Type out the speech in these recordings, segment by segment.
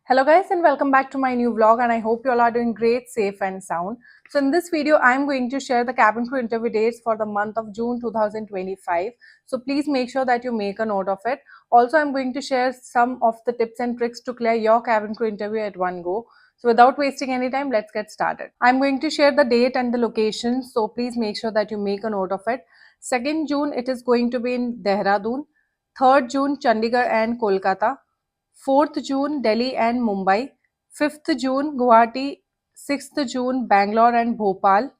Hello guys and welcome back to my new vlog, and I hope you all are doing great, safe and sound. So in this video I am going to share the cabin crew interview dates for the month of June 2025. So please make sure that you make a note of it. Also, I'm going to share some of the tips and tricks to clear your cabin crew interview at one go. So without wasting any time, let's get started. I'm going to share the date and the location, so please make sure that you make a note of it. 2nd June it is going to be in Dehradun, 3rd June Chandigarh and Kolkata, 4th June Delhi and Mumbai, 5th June Guwahati, 6th June Bangalore and Bhopal,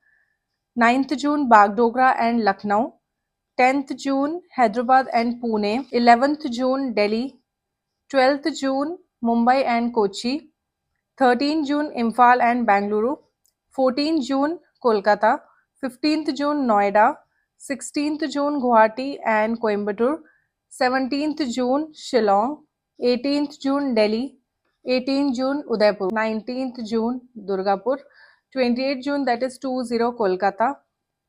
9th June Bagdogra and Lucknow, 10th June Hyderabad and Pune, 11th June Delhi, 12th June Mumbai and Kochi, 13th June Imphal and Bangalore, 14th June Kolkata, 15th June Noida, 16th June Guwahati and Coimbatore, 17th June Shillong, 18th June Delhi, 18th June Udaipur, 19th June Durgapur, 28th June that is 20 Kolkata,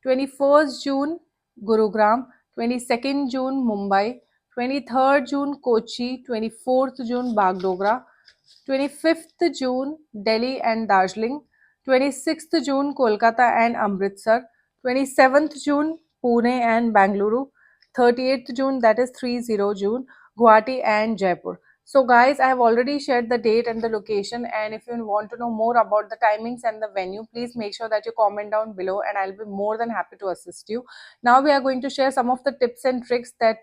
21st June Gurugram, 22nd June Mumbai, 23rd June Kochi, 24th June Bagdogra, 25th June Delhi and Darjeeling, 26th June Kolkata and Amritsar, 27th June Pune and Bangalore, 38th June that is 30 June Guwahati and Jaipur. So guys, I have already shared the date and the location, and if you want to know more about the timings and the venue, please make sure that you comment down below and I'll be more than happy to assist you. Now we are going to share some of the tips and tricks that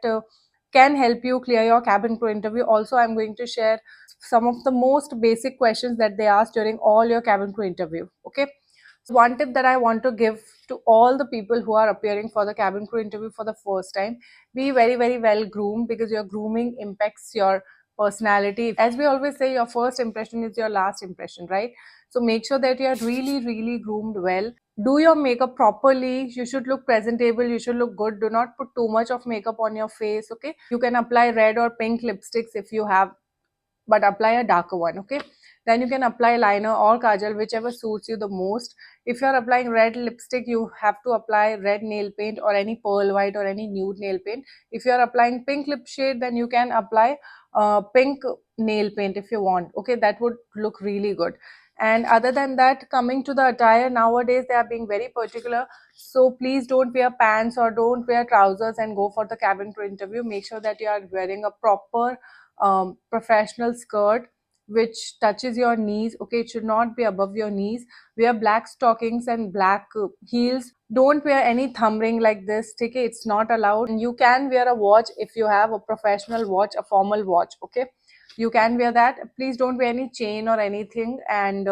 can help you clear your cabin crew interview. Also, I'm going to share some of the most basic questions that they ask during all your cabin crew interview. Okay, so one tip that I want to give to all the people who are appearing for the cabin crew interview for the first time: be very well groomed, because your grooming impacts your personality. As we always say, your first impression is your last impression, right? So make sure that you are really groomed well. Do your makeup properly. You should look presentable, you should look good. Do not put too much of makeup on your face. Okay, you can apply red or pink lipsticks if you have, but apply a darker one. Okay, then you can apply liner or kajal, whichever suits you the most. If you are applying red lipstick, you have to apply red nail paint or any pearl white or any nude nail paint. If you are applying pink lip shade, then you can apply pink nail paint if you want. Okay, that would look really good. And other than that, coming to the attire, nowadays they are being very particular, so please don't wear pants or don't wear trousers and go for the cabin crew interview. Make sure that you are wearing a proper professional skirt which touches your knees. Okay, it should not be above your knees. Wear black stockings and black heels. Don't wear any thumb ring like this. Okay, it's not allowed. And you can wear a watch if you have a professional watch, a formal watch. Okay, you can wear that. Please don't wear any chain or anything. And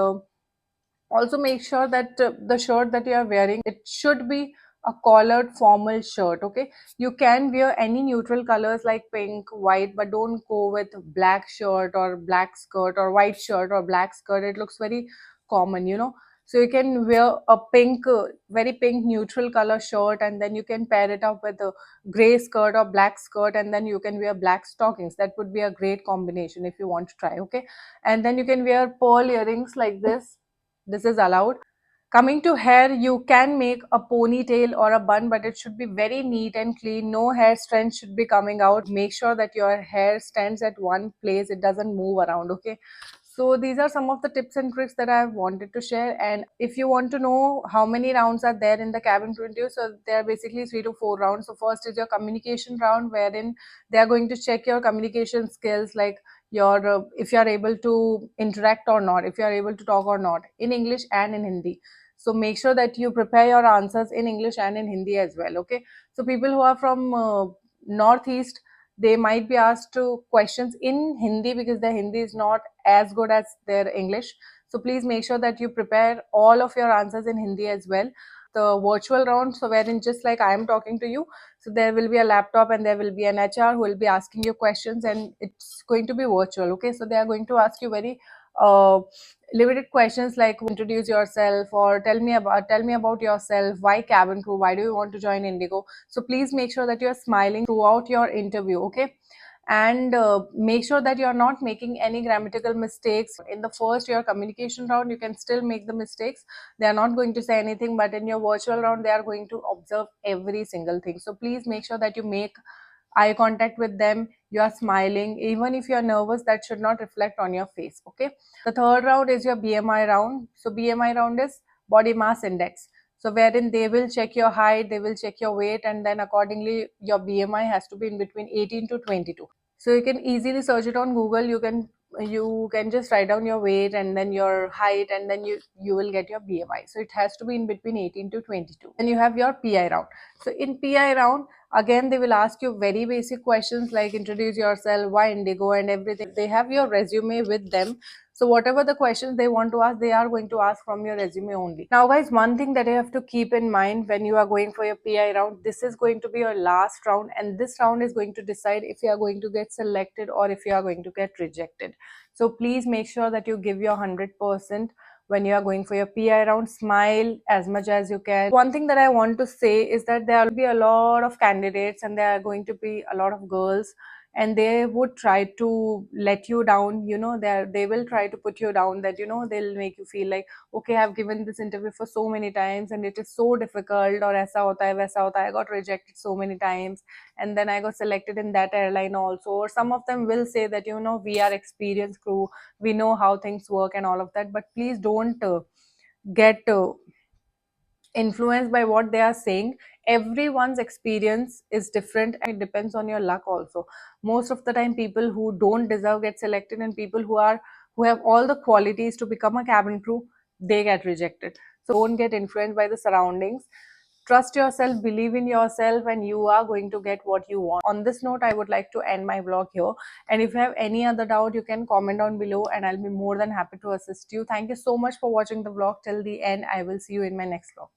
also make sure that the shirt that you are wearing, it should be a collared formal shirt. Okay, you can wear any neutral colors like pink, white, but don't go with black shirt or black skirt or white shirt or black skirt. It looks very common. So you can wear a pink, very pink neutral color shirt, and then you can pair it up with a gray skirt or black skirt, and then you can wear black stockings. That would be a great combination if you want to try. Okay, and then you can wear pearl earrings like this is allowed. Coming to hair, you can make a ponytail or a bun, but it should be very neat and clean. No hair strands should be coming out. Make sure that your hair stands at one place, it doesn't move around. Okay, so these are some of the tips and tricks that I wanted to share. And if you want to know how many rounds are there in the cabin crew interview, so there are basically 3 to 4 rounds. So first is your communication round, wherein they are going to check your communication skills, like your if you are able to interact or not, if you are able to talk or not, in English and in Hindi. So make sure that you prepare your answers in English and in Hindi as well. Okay, so people who are from northeast, they might be asked to questions in Hindi because their Hindi is not as good as their English. So please make sure that you prepare all of your answers in Hindi as well. The virtual round, so wherein just like I am talking to you, so there will be a laptop and there will be an HR who will be asking you questions, and it's going to be virtual. Okay, so they are going to ask you very uh, limited questions like introduce yourself or tell me about yourself, why cabin crew, why do you want to join Indigo. So please make sure that you are smiling throughout your interview. Okay, and make sure that you are not making any grammatical mistakes. In the first your communication round, you can still make the mistakes. They are not going to say anything, but in your virtual round they are going to observe every single thing. So please make sure that you make eye contact with them, you are smiling. Even if you are nervous, that should not reflect on your face. Okay. The third round is your BMI round. So BMI round is body mass index. So wherein they will check your height, they will check your weight, and then accordingly your BMI has to be in between 18 to 22. So you can easily search it on Google. You can just write down your weight and then your height, and then you will get your BMI. So it has to be in between 18 to 22. And you have your PI round. So in PI round, again they will ask you very basic questions like introduce yourself, why Indigo, and everything. They have your resume with them. So whatever the questions they want to ask, they are going to ask from your resume only. Now guys, one thing that you have to keep in mind when you are going for your PI round, this is going to be your last round, and this round is going to decide if you are going to get selected or if you are going to get rejected. So please make sure that you give your 100% when you are going for your PI round. Smile as much as you can. One thing that I want to say is that there will be a lot of candidates and there are going to be a lot of girls, and they would try to let you down. They will try to put you down, that they'll make you feel like, okay, I've given this interview for so many times and it is so difficult, or aisa hota hai waisa hota hai, I got rejected so many times and then I got selected in that airline also. Or some of them will say that we are experienced crew, we know how things work and all of that. But please don't get influenced by what they are saying. Everyone's experience is different and it depends on your luck also. Most of the time people who don't deserve get selected, and people who have all the qualities to become a cabin crew, they get rejected. So don't get influenced by the surroundings. Trust yourself, believe in yourself, and you are going to get what you want. On this note, I would like to end my vlog here, and if you have any other doubt, you can comment down below and I'll be more than happy to assist you. Thank you so much for watching the vlog till the end. I will see you in my next vlog.